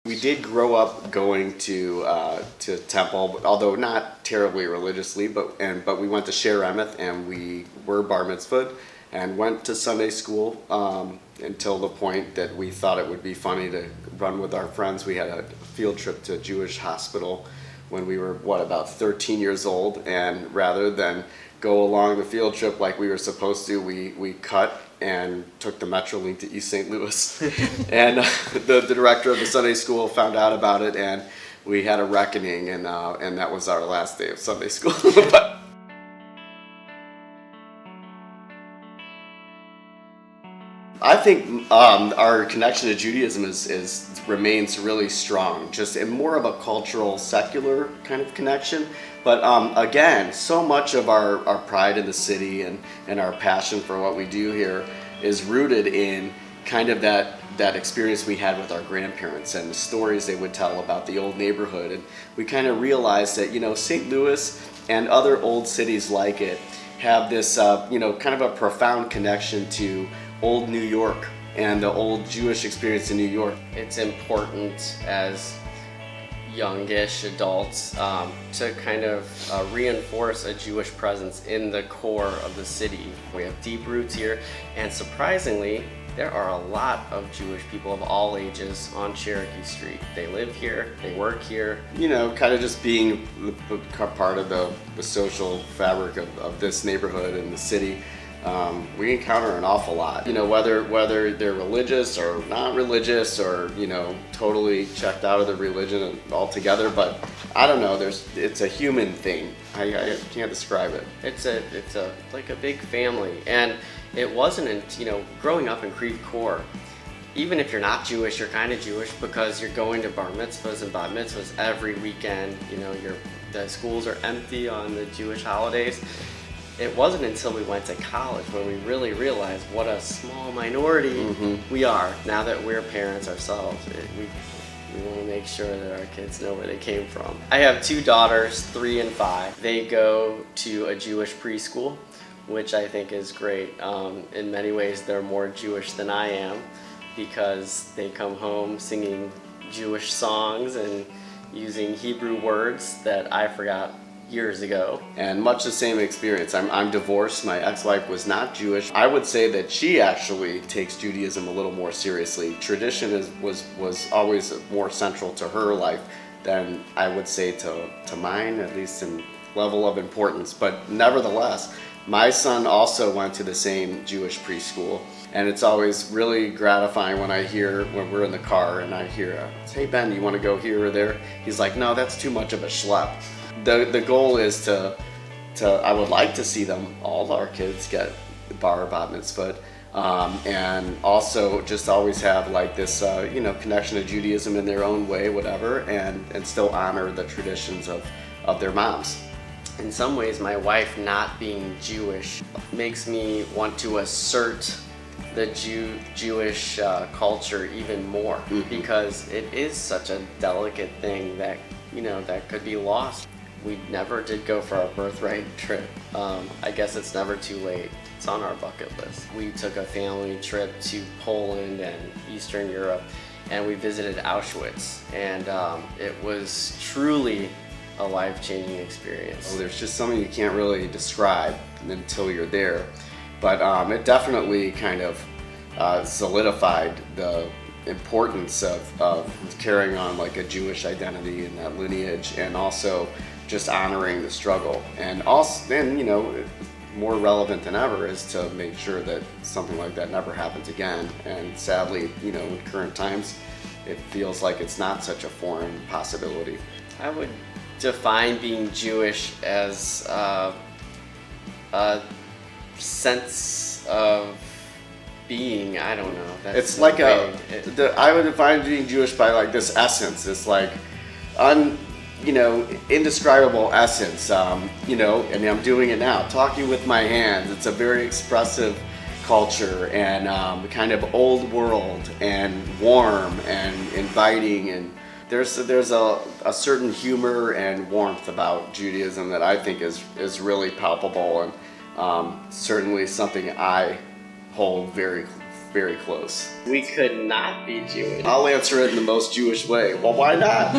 We did grow up going to temple, although not terribly religiously. But we went to Sher Emeth, and we were bar mitzvahed and went to Sunday school until the point that we thought it would be funny to run with our friends. We had a field trip to a Jewish hospital when we were about 13 years old, and rather than go along the field trip like we were supposed to, we cut and took the Metrolink to East St. Louis. And the director of the Sunday school found out about it, and we had a reckoning, and that was our last day of Sunday school. But I think our connection to Judaism remains really strong, just in more of a cultural, secular kind of connection. But again, so much of our pride in the city and our passion for what we do here is rooted in kind of that experience we had with our grandparents and the stories they would tell about the old neighborhood. And we kind of realized that, St. Louis and other old cities like it have this, kind of a profound connection to old New York and the old Jewish experience in New York. It's important as youngish adults to kind of reinforce a Jewish presence in the core of the city. We have deep roots here, and surprisingly, there are a lot of Jewish people of all ages on Cherokee Street. They live here, they work here. Kind of just being part of the social fabric of this neighborhood and the city. We encounter an awful lot, whether they're religious or not religious, or totally checked out of the religion altogether. But I don't know. It's a human thing. I can't describe it. It's like a big family, and it wasn't growing up in Creve Coeur. Even if you're not Jewish, you're kind of Jewish because you're going to bar mitzvahs and bat mitzvahs every weekend. The schools are empty on the Jewish holidays. It wasn't until we went to college when we really realized what a small minority we are. Now that we're parents ourselves, we want to make sure that our kids know where they came from. I have two daughters, 3 and 5. They go to a Jewish preschool, which I think is great. In many ways, they're more Jewish than I am because they come home singing Jewish songs and using Hebrew words that I forgot years ago. And much the same experience. I'm divorced. My ex-wife was not Jewish. I would say that she actually takes Judaism a little more seriously. Tradition was always more central to her life than I would say to mine, at least in level of importance. But nevertheless, my son also went to the same Jewish preschool. And it's always really gratifying when when we're in the car and I hear, "Hey Ben, do you want to go here or there?" He's like, "No, that's too much of a schlep." The goal is to I would like to see all of our kids get bar bat mitzvah, and also just always have like this connection to Judaism in their own way, whatever, and still honor the traditions of their moms. In some ways, my wife not being Jewish makes me want to assert the Jewish culture even more, because it is such a delicate thing that that could be lost. We never did go for our birthright trip. I guess it's never too late. It's on our bucket list. We took a family trip to Poland and Eastern Europe, and we visited Auschwitz, and it was truly a life-changing experience. Well, there's just something you can't really describe until you're there, but it definitely kind of solidified the importance of carrying on like a Jewish identity and that lineage, and also just honoring the struggle. And also then more relevant than ever is to make sure that something like that never happens again. And sadly, in current times, it feels like it's not such a foreign possibility. I would define being Jewish as a sense of being. I don't know. It's like I would define being Jewish by like this essence. It's like indescribable essence. And I'm doing it now, talking with my hands. It's a very expressive culture, and kind of old world and warm and inviting, and there's a certain humor and warmth about Judaism that I think is really palpable, and certainly something I hold very, very close. We could not be Jewish. I'll answer it in the most Jewish way. Well, why not?